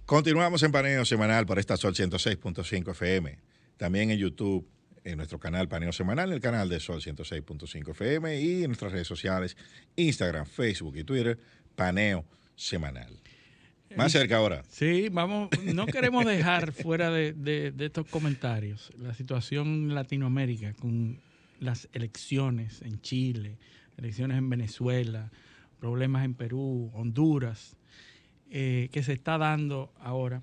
Continuamos en Paneo Semanal por esta Sol 106.5 FM. También en YouTube, en nuestro canal Paneo Semanal, el canal de Sol 106.5 FM y en nuestras redes sociales, Instagram, Facebook y Twitter, Paneo Semanal. Más cerca ahora. Sí, vamos, no queremos dejar fuera de estos comentarios la situación en Latinoamérica con las elecciones en Chile, elecciones en Venezuela, problemas en Perú, Honduras, que se está dando ahora.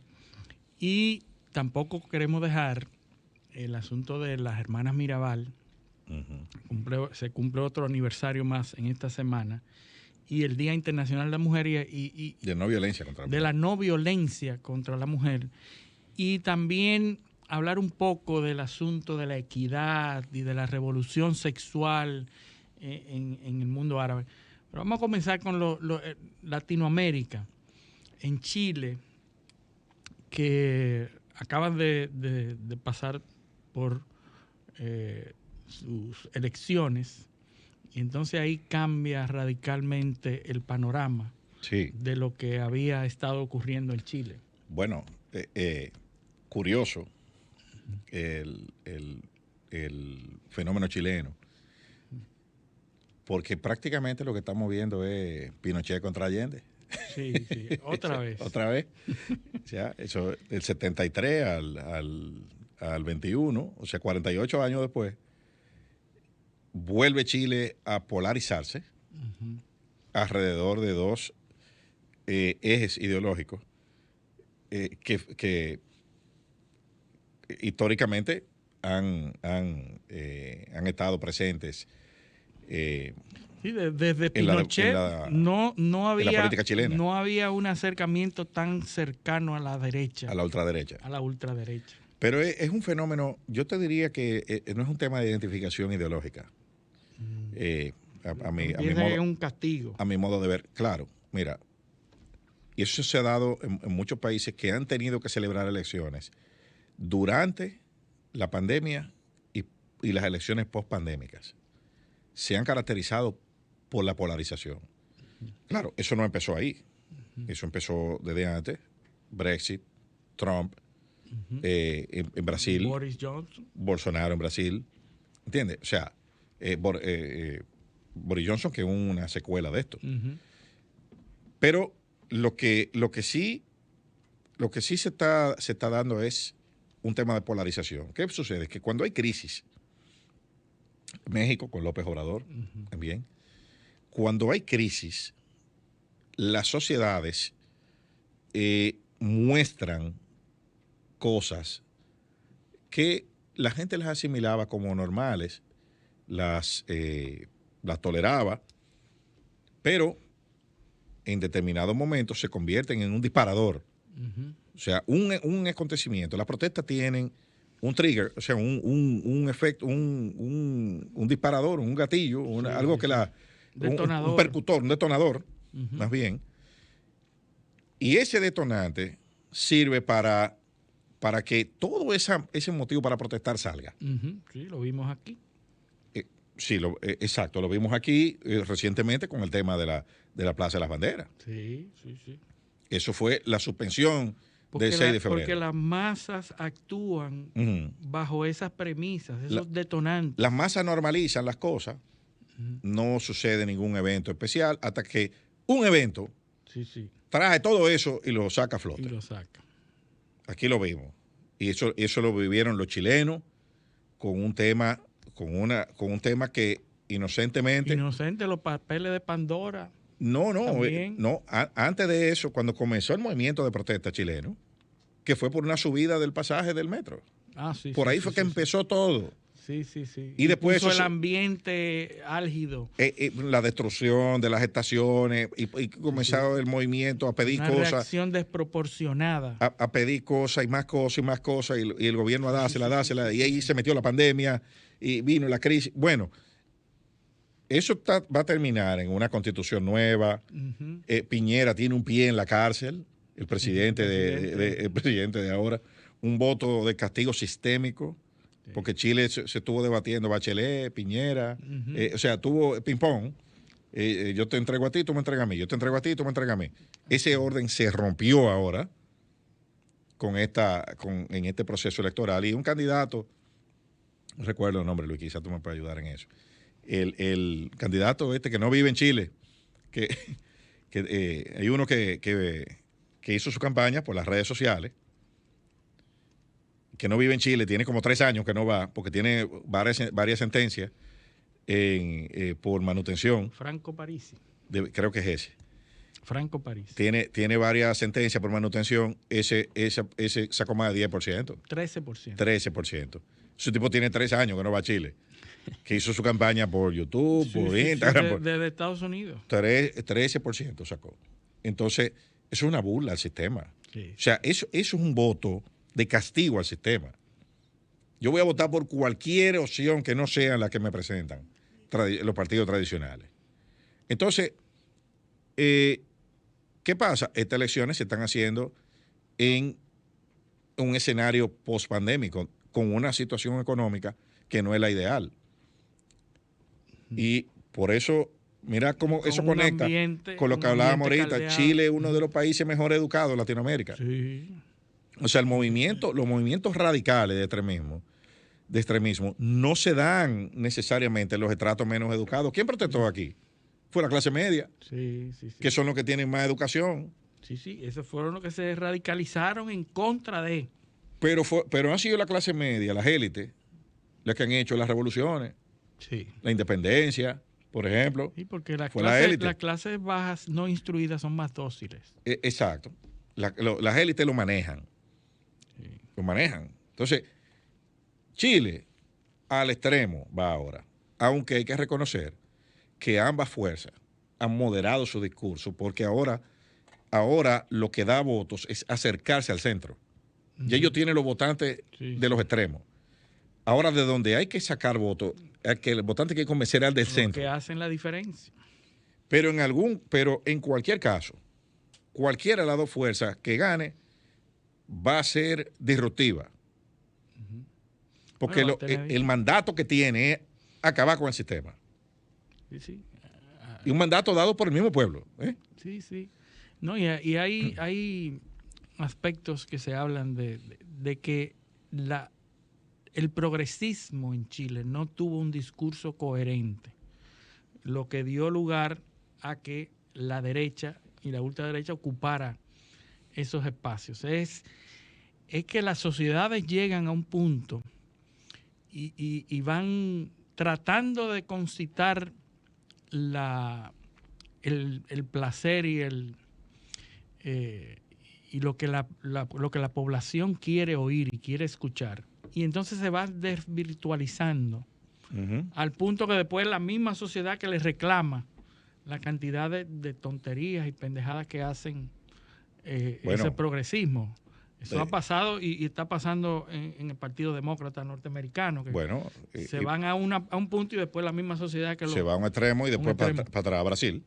Y tampoco queremos dejar el asunto de las hermanas Mirabal. Se cumple otro aniversario más en esta semana. Y el Día Internacional de la Mujer y de no violencia contra la mujer. De la no violencia contra la mujer. Y también hablar un poco del asunto de la equidad y de la revolución sexual en el mundo árabe. Pero vamos a comenzar con Latinoamérica. En Chile, que acaban de pasar por sus elecciones, y entonces ahí cambia radicalmente el panorama de lo que había estado ocurriendo en Chile. Bueno, curioso el fenómeno chileno, porque prácticamente lo que estamos viendo es Pinochet contra Allende. Sí, otra vez. Otra vez. O sea, eso del 73 al 21, o sea, 48 años después, vuelve Chile a polarizarse alrededor de dos ejes ideológicos que históricamente han estado presentes. Sí, desde Pinochet no había, en la política chilena. No había un acercamiento tan cercano a la derecha. A la ultraderecha. A la ultraderecha. Pero es un fenómeno, yo te diría que no es un tema de identificación ideológica. A mi modo, es un castigo. A mi modo de ver, claro, mira, y eso se ha dado en muchos países que han tenido que celebrar elecciones durante la pandemia y las elecciones post-pandémicas. Se han caracterizado por la polarización. Claro, eso no empezó ahí. Eso empezó desde antes. Brexit, Trump, en Brasil. Boris Johnson. Bolsonaro en Brasil. ¿Entiendes? O sea, Boris Johnson, que es una secuela de esto. Pero lo que sí se está dando es un tema de polarización. ¿Qué sucede? Que cuando hay crisis, México con López Obrador, también, cuando hay crisis, las sociedades muestran cosas que la gente las asimilaba como normales, las toleraba, pero en determinados momentos se convierten en un disparador. O sea, un acontecimiento. Las protestas tienen un trigger, o sea, un efecto, un disparador, un gatillo, algo que un percutor, un detonador, más bien. Y ese detonante sirve para que todo ese motivo para protestar salga. Sí, lo vimos aquí. Sí, exacto, lo vimos aquí recientemente con el tema de la Plaza de las Banderas. Sí. Eso fue la suspensión del 6 de febrero. Porque las masas actúan bajo esas premisas, esos detonantes. Las masas normalizan las cosas, no sucede ningún evento especial hasta que un evento trae todo eso y lo saca a flote. Y lo saca. Aquí lo vimos. Y eso lo vivieron los chilenos con un tema que inocentemente... Inocente, los papeles de Pandora. No. Antes de eso, cuando comenzó el movimiento de protesta chileno, que fue por una subida del pasaje del metro. Por ahí fue que empezó todo. Sí. Y después el ambiente álgido. La destrucción de las estaciones y comenzó el movimiento a pedir cosas. Una reacción desproporcionada. A pedir cosas y más cosas y el gobierno a dársela. Y ahí se metió la pandemia y vino la crisis. Bueno, eso va a terminar en una constitución nueva. Piñera tiene un pie en la cárcel, el presidente de ahora. Un voto de castigo sistémico. Porque Chile se estuvo debatiendo Bachelet, Piñera, o sea, tuvo ping-pong. Yo te entrego a ti, tú me entregas a mí. Yo te entrego a ti, tú me entregas a mí. Ese orden se rompió ahora en este proceso electoral. Y un candidato, no recuerdo el nombre, Luis, quizás tú me puedes ayudar en eso. El candidato que no vive en Chile, que hay uno que hizo su campaña por las redes sociales, que no vive en Chile, tiene como 3 años que no va, porque tiene varias sentencias por manutención. Franco Parisi. Creo que es ese. Franco Parisi. Tiene varias sentencias por manutención. Ese sacó más de 10%. 13%. 13%. Ese tipo tiene 3 años que no va a Chile. Que hizo su campaña por YouTube, por Instagram. Desde Estados Unidos. 13% sacó. Entonces, eso es una burla al sistema. Sí. O sea, eso es un voto de castigo al sistema. Yo voy a votar por cualquier opción que no sea la que me presentan los partidos tradicionales. Entonces, ¿qué pasa? Estas elecciones se están haciendo en un escenario post-pandémico, con una situación económica que no es la ideal. Y por eso, mira cómo con eso conecta con lo que hablábamos ahorita. Caldeado. Chile es uno de los países mejor educados de Latinoamérica. Sí. O sea, los movimientos radicales de extremismo no se dan necesariamente en los estratos menos educados. ¿Quién protestó aquí? Fue la clase media, Sí. que son los que tienen más educación. Sí, esos fueron los que se radicalizaron en contra de. Pero han sido la clase media, las élites, las que han hecho las revoluciones, Sí. la independencia, por ejemplo. Sí, porque las Fue la élite. clases bajas no instruidas son más dóciles. Exacto. Las élites lo manejan. Sí. Lo manejan. Entonces, Chile al extremo va ahora. Aunque hay que reconocer que ambas fuerzas han moderado su discurso, porque ahora lo que da votos es acercarse al centro. Ya ellos tienen los votantes de los extremos. Ahora, de donde hay que sacar votos, que el votante hay que convencer al del centro. Que hacen la diferencia. Pero en cualquier caso, cualquiera de las dos fuerzas que gane va a ser disruptiva. Porque el mandato que tiene es acabar con el sistema. Sí. Y un mandato dado por el mismo pueblo. Sí. No, y hay aspectos que se hablan de que el progresismo en Chile no tuvo un discurso coherente, lo que dio lugar a que la derecha y la ultraderecha ocupara esos espacios. Es que las sociedades llegan a un punto y van tratando de concitar el placer y lo que la población quiere oír y quiere escuchar. Y entonces se va desvirtualizando al punto que después la misma sociedad que les reclama la cantidad de tonterías y pendejadas que hacen ese progresismo. Eso ha pasado y está pasando en el Partido Demócrata Norteamericano. Que se van a un punto y después la misma sociedad que se va a un extremo y después para atrás a Brasil.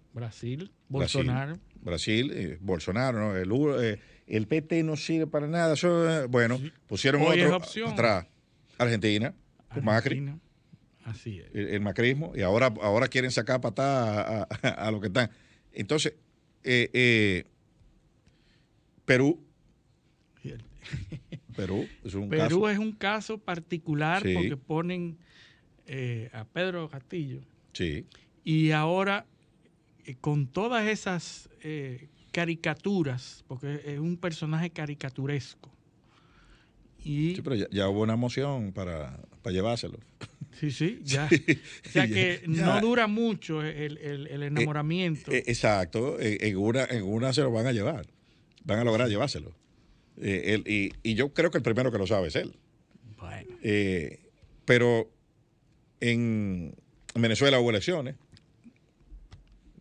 Bolsonaro. Bolsonaro, ¿no? El PT no sirve para nada. Pusieron hoy otro atrás. Argentina, con Macri. Así es. El macrismo. Y ahora quieren sacar patada a lo que están. Entonces, Perú es un caso. Perú es un caso particular Sí. porque ponen a Pedro Castillo. Sí. Y ahora, con todas esas caricaturas, porque es un personaje caricaturesco. Sí, pero ya hubo una moción para llevárselo. Sí, ya. O sea que no dura mucho el enamoramiento. Exacto. En una se lo van a llevar. Van a lograr llevárselo. Y yo creo que el primero que lo sabe es él. Bueno. Pero en Venezuela hubo elecciones.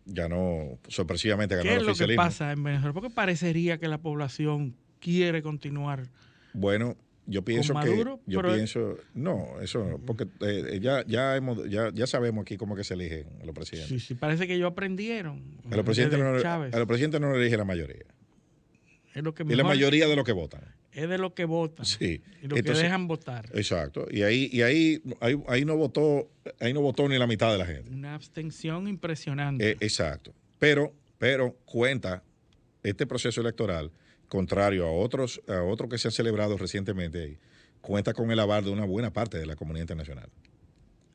Ganó, sorpresivamente ganó el oficialismo. ¿Qué es lo que pasa en Venezuela? Porque parecería que la población quiere continuar. Bueno, yo pienso Maduro, no, eso no, porque ya sabemos aquí cómo que se eligen los presidentes. Sí, parece que ellos aprendieron. A los presidentes no lo elige la mayoría. Es lo que es la mayoría de los que votan. Es de los que votan. Sí. Y los que dejan votar. Exacto. Y ahí no votó ni la mitad de la gente. Una abstención impresionante. Exacto. Pero cuenta este proceso electoral contrario a otros que se han celebrado recientemente ahí, cuenta con el aval de una buena parte de la comunidad internacional.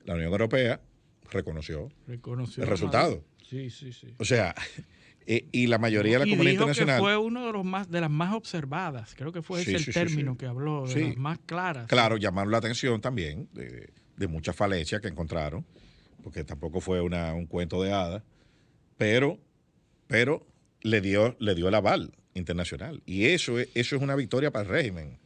La Unión Europea reconoció el resultado. Sí, sí, sí. O sea, y la mayoría de la comunidad internacional... que fue uno de las más observadas. Creo que fue ese el término que habló, de las más claras. Claro, llamaron la atención también de muchas falencias que encontraron, porque tampoco fue un cuento de hadas, pero le dio el aval internacional. Y eso es una victoria para el régimen.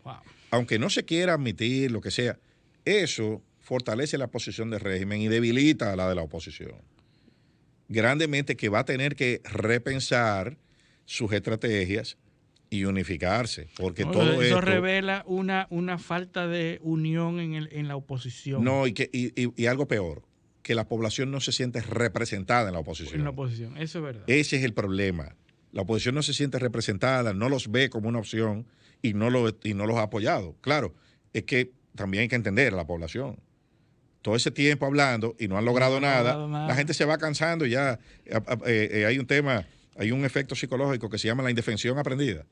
Wow. Aunque no se quiera admitir lo que sea, eso fortalece la posición del régimen y debilita a la de la oposición. Grandemente, que va a tener que repensar sus estrategias y unificarse, porque todo eso esto revela una falta de unión en la oposición. No, y algo peor, que la población no se siente representada en la oposición. En la oposición, eso es verdad. Ese es el problema. La oposición no se siente representada, no los ve como una opción y no los ha apoyado. Claro, es que también hay que entender a la población. Todo ese tiempo hablando y no han logrado nada, la gente se va cansando y ya. Hay un efecto psicológico que se llama la indefensión aprendida.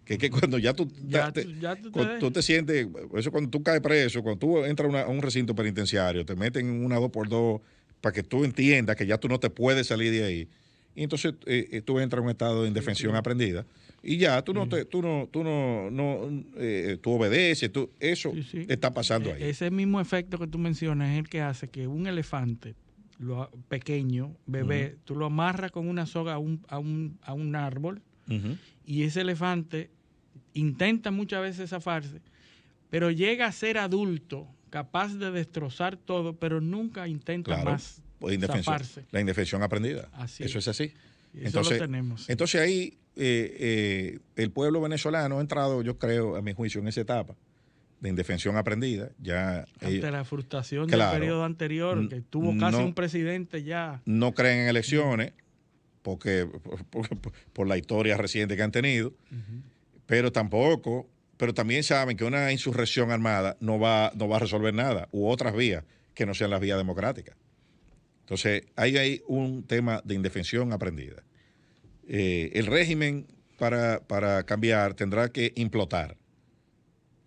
Que es que cuando ya tú te sientes, eso cuando tú caes preso, cuando tú entras a un recinto penitenciario, te meten en una 2x2 para que tú entiendas que ya tú no te puedes salir de ahí. Y entonces tú entras en un estado de indefensión aprendida y ya tú tú obedeces, eso está pasando ahí. Ese mismo efecto que tú mencionas es el que hace que un elefante pequeño, bebé, tú lo amarras con una soga a un árbol y ese elefante intenta muchas veces zafarse, pero llega a ser adulto, capaz de destrozar todo, pero nunca intenta más zafarse. La indefensión aprendida. Eso es así. Entonces, lo tenemos. Entonces ahí el pueblo venezolano ha entrado, yo creo, a mi juicio, en esa etapa de indefensión aprendida. Ante la frustración del periodo anterior, que tuvo casi un presidente ya. No creen en elecciones por la historia reciente que han tenido, pero también saben que una insurrección armada no va a resolver nada, u otras vías que no sean las vías democráticas. Entonces, hay un tema de indefensión aprendida. El régimen, para cambiar, tendrá que implotar.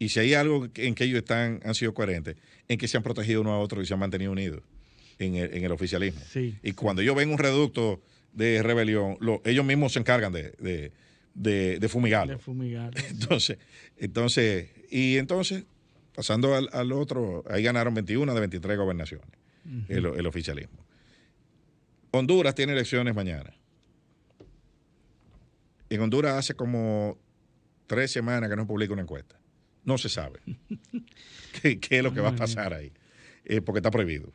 Y si hay algo en que ellos han sido coherentes, en que se han protegido uno a otro y se han mantenido unidos en el oficialismo. Y cuando ellos ven un reducto de rebelión, ellos mismos se encargan de fumigarlo. De fumigarlo. Entonces, pasando al otro, ahí ganaron 21 de 23 gobernaciones, el oficialismo. Honduras tiene elecciones mañana. En Honduras hace como 3 semanas que no publica una encuesta. No se sabe qué es lo que va a pasar ahí, porque está prohibido.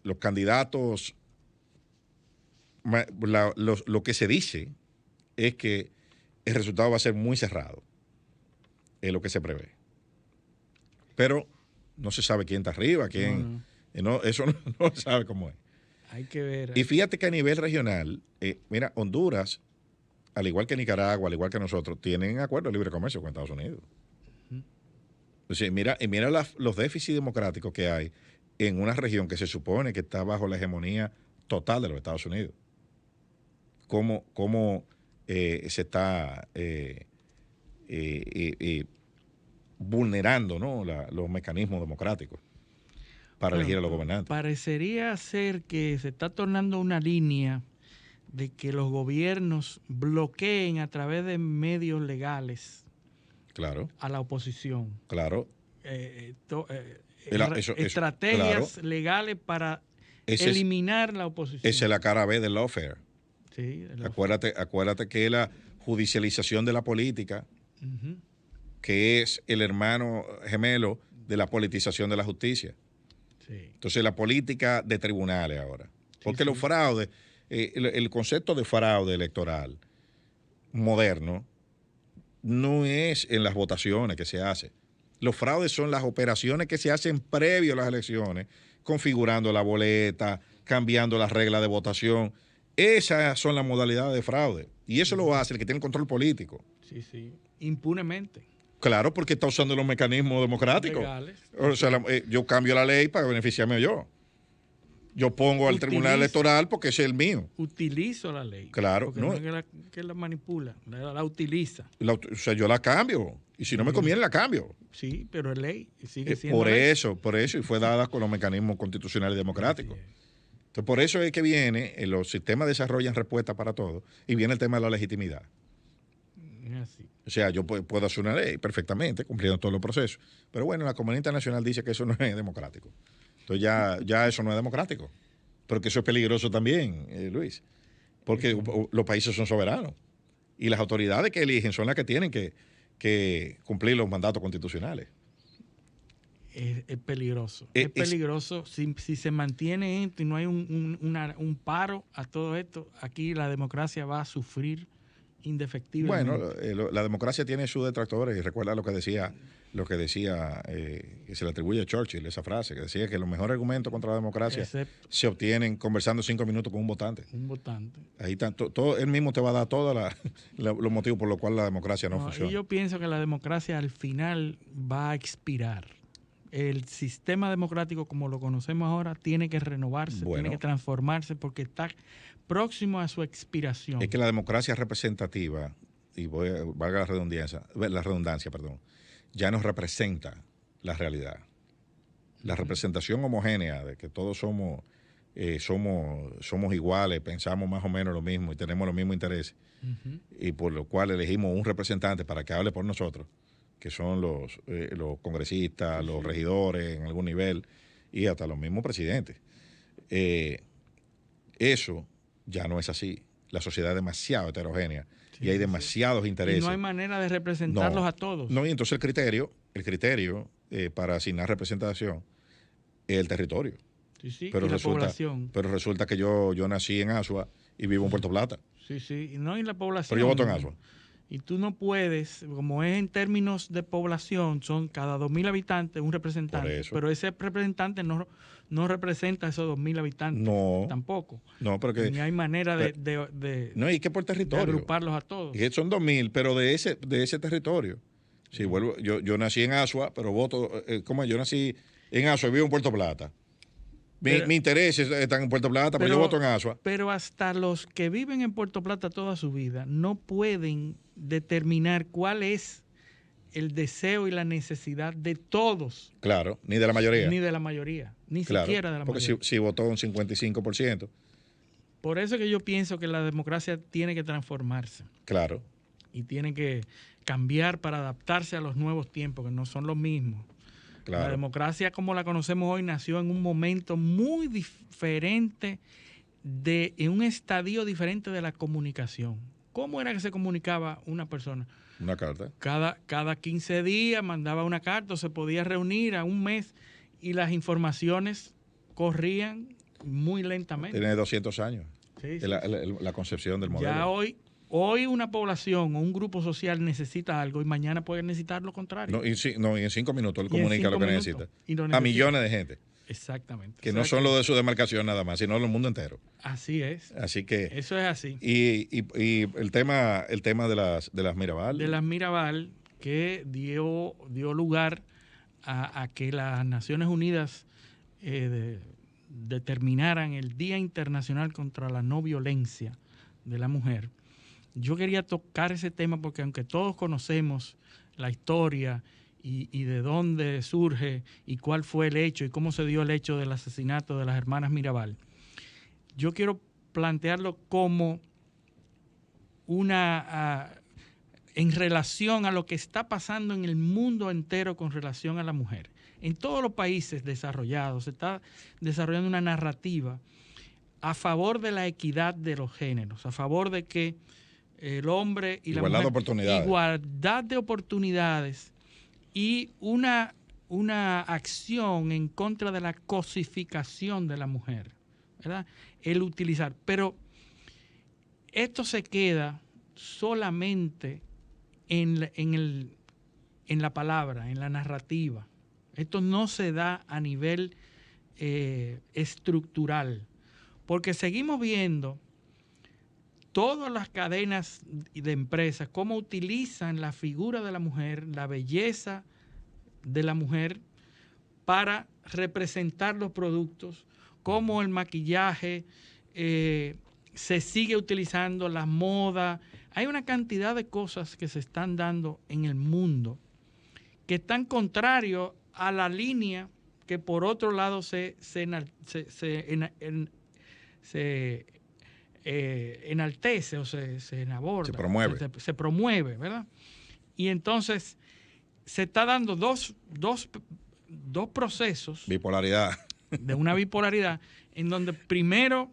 Los candidatos, lo que se dice es que el resultado va a ser muy cerrado, es lo que se prevé. Pero no se sabe quién está arriba, quién... eso no se sabe cómo es. Hay que ver. Y fíjate que a nivel regional, mira, Honduras, al igual que Nicaragua, al igual que nosotros, tienen acuerdo de libre comercio con Estados Unidos. Entonces, mira los déficits democráticos que hay en una región que se supone que está bajo la hegemonía total de los Estados Unidos. Cómo se está vulnerando, ¿no?, los mecanismos democráticos para elegir a los gobernantes. Parecería ser que se está tornando una línea de que los gobiernos bloqueen a través de medios legales a la oposición. Claro. Estrategias legales para eliminar la oposición. Esa es la cara B del lawfare. Sí, acuérdate que la judicialización de la política, que es el hermano gemelo de la politización de la justicia. Entonces, la política de tribunales ahora. Porque los fraudes, el concepto de fraude electoral moderno no es en las votaciones que se hace. Los fraudes son las operaciones que se hacen previo a las elecciones, configurando la boleta, cambiando las reglas de votación. Esas son las modalidades de fraude. Y eso lo hace el que tiene control político. Sí, impunemente. Claro, porque está usando los mecanismos democráticos. Legales. O sea, yo cambio la ley para beneficiarme yo. Yo pongo al Tribunal Electoral porque ese es el mío. Utilizo la ley. Claro. Porque no es que la manipula, la utiliza. O sea, yo la cambio. Y si no me conviene, la cambio. Sí, pero es ley. Sigue siendo por ley. eso, y fue dada con los mecanismos constitucionales y democráticos. Entonces, por eso es que viene, los sistemas desarrollan respuesta para todo, y viene el tema de la legitimidad. Es así. O sea, yo puedo hacer una ley perfectamente, cumpliendo todos los procesos. Pero bueno, la comunidad internacional dice que eso no es democrático. Entonces ya eso no es democrático. Pero que eso es peligroso también, Luis. Porque los países son soberanos. Y las autoridades que eligen son las que tienen que cumplir los mandatos constitucionales. Es peligroso. Es peligroso. Si se mantiene esto y no hay un paro a todo esto, aquí la democracia va a sufrir indefectiblemente. Bueno, la democracia tiene sus detractores, y recuerda lo que decía que se le atribuye a Churchill, esa frase, que decía que los mejores argumentos contra la democracia se obtienen conversando 5 minutos con un votante. Un votante. Ahí está, él mismo te va a dar todos los motivos por los cuales la democracia no funciona. Y yo pienso que la democracia al final va a expirar. El sistema democrático como lo conocemos ahora tiene que renovarse, tiene que transformarse porque está próximo a su expiración. Es que la democracia representativa, y valga la redundancia, ya no representa la realidad. La representación homogénea de que todos somos iguales, pensamos más o menos lo mismo y tenemos los mismos intereses, y por lo cual elegimos un representante para que hable por nosotros, que son los congresistas, los regidores en algún nivel y hasta los mismos presidentes. Eso ya no es así. La sociedad es demasiado heterogénea y hay demasiados intereses. Y no hay manera de representarlos a todos. No, y entonces el criterio para asignar representación es el territorio. Sí, pero y la población. Pero resulta que yo nací en Asua y vivo en Puerto Plata. Sí, no, y la población. Pero yo voto en Asua. Y tú no puedes, como es en términos de población, son cada 2.000 habitantes un representante, pero ese representante no representa a esos 2.000 habitantes tampoco. No, porque ni hay manera de y que por territorio. De agruparlos a todos. Y que son 2.000, pero de ese territorio. Sí, yo nací en Asua, pero voto, yo nací en Asua y vivo en Puerto Plata. Mi interés están en Puerto Plata, pero yo voto en Asua. Pero hasta los que viven en Puerto Plata toda su vida no pueden determinar cuál es el deseo y la necesidad de todos. Claro, ni de la mayoría. Ni de la mayoría, ni siquiera de la mayoría. Porque si votó un 55%. Por eso que yo pienso que la democracia tiene que transformarse. Claro. Y tiene que cambiar para adaptarse a los nuevos tiempos, que no son los mismos. Claro. La democracia como la conocemos hoy nació en un momento muy diferente, en un estadio diferente de la comunicación. ¿Cómo era que se comunicaba una persona? Una carta. Cada 15 días mandaba una carta, o se podía reunir a un mes y las informaciones corrían muy lentamente. Tiene 200 años. Sí. La concepción del modelo. Ya hoy una población o un grupo social necesita algo y mañana puede necesitar lo contrario. Y en 5 minutos él comunica lo que necesita. A millones de gente. Exactamente. Que no son los de su demarcación nada más, sino el mundo entero. Así es. Así que eso es así. Y el tema de las Mirabal. De las Mirabal, que dio lugar a que las Naciones Unidas determinaran el Día Internacional contra la No Violencia de la Mujer. Yo quería tocar ese tema porque aunque todos conocemos la historia y de dónde surge y cuál fue el hecho y cómo se dio el hecho del asesinato de las hermanas Mirabal, yo quiero plantearlo como en relación a lo que está pasando en el mundo entero con relación a la mujer. En todos los países desarrollados se está desarrollando una narrativa a favor de la equidad de los géneros, a favor de que el hombre y la mujer, igualdad de oportunidades y una acción en contra de la cosificación de la mujer, ¿verdad? El utilizar. Pero esto se queda solamente en la palabra, en la narrativa. Esto no se da a nivel estructural, porque seguimos viendo todas las cadenas de empresas, cómo utilizan la figura de la mujer, la belleza de la mujer para representar los productos, cómo el maquillaje se sigue utilizando, la moda. Hay una cantidad de cosas que se están dando en el mundo que están contrarios a la línea que por otro lado se enaltece o se aborda. Se promueve, ¿verdad? Y entonces se está dando dos procesos. Bipolaridad. De una bipolaridad, en donde primero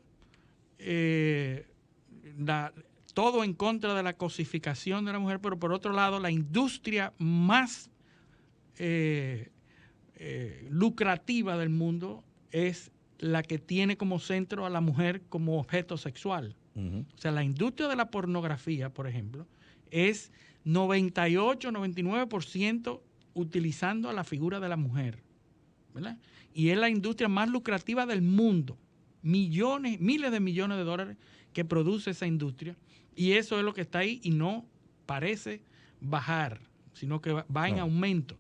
todo en contra de la cosificación de la mujer, pero por otro lado la industria más lucrativa del mundo es la que tiene como centro a la mujer como objeto sexual. Uh-huh. O sea, la industria de la pornografía, por ejemplo, es 98-99% utilizando a la figura de la mujer, ¿verdad? Y es la industria más lucrativa del mundo. Miles de millones de dólares que produce esa industria. Y eso es lo que está ahí y no parece bajar, sino que va en aumento.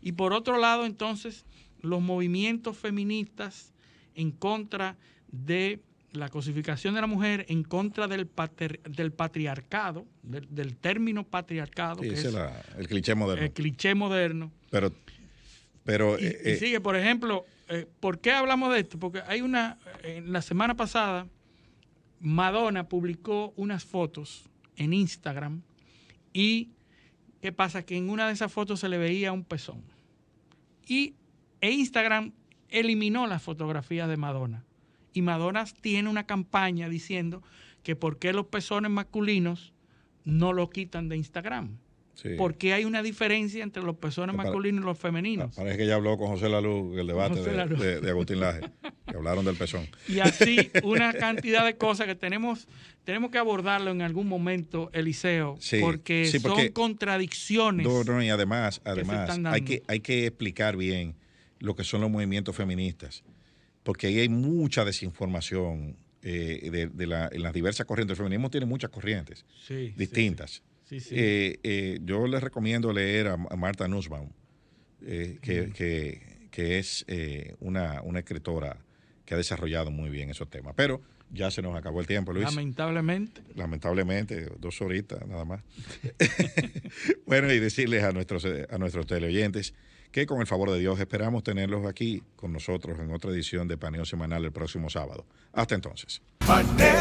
Y por otro lado, entonces, los movimientos feministas en contra de la cosificación de la mujer, en contra del patriarcado, del término patriarcado. Sí, que es el cliché moderno. El cliché moderno. Pero y sigue, por ejemplo, ¿por qué hablamos de esto? Porque hay la semana pasada, Madonna publicó unas fotos en Instagram y ¿qué pasa? Que en una de esas fotos se le veía un pezón. E Instagram eliminó las fotografías de Madonna. Y Madonna tiene una campaña diciendo que por qué los pezones masculinos no lo quitan de Instagram. Sí. Porque hay una diferencia entre los pezones masculinos y los femeninos. Parece que ella habló con José Lalú en el debate de Agustín Laje, que hablaron del pezón. Y así una cantidad de cosas que tenemos que abordarlo en algún momento, Eliseo, porque son contradicciones. Y además hay que explicar bien lo que son los movimientos feministas, porque ahí hay mucha desinformación en las diversas corrientes. El feminismo tiene muchas corrientes distintas. Sí. Yo les recomiendo leer a Martha Nussbaum, que es una escritora que ha desarrollado muy bien esos temas. Pero ya se nos acabó el tiempo, Luis. Lamentablemente, 2 horitas nada más. Bueno, y decirles a nuestros teleoyentes que con el favor de Dios esperamos tenerlos aquí con nosotros en otra edición de Paneo Semanal el próximo sábado. Hasta entonces. Paneo.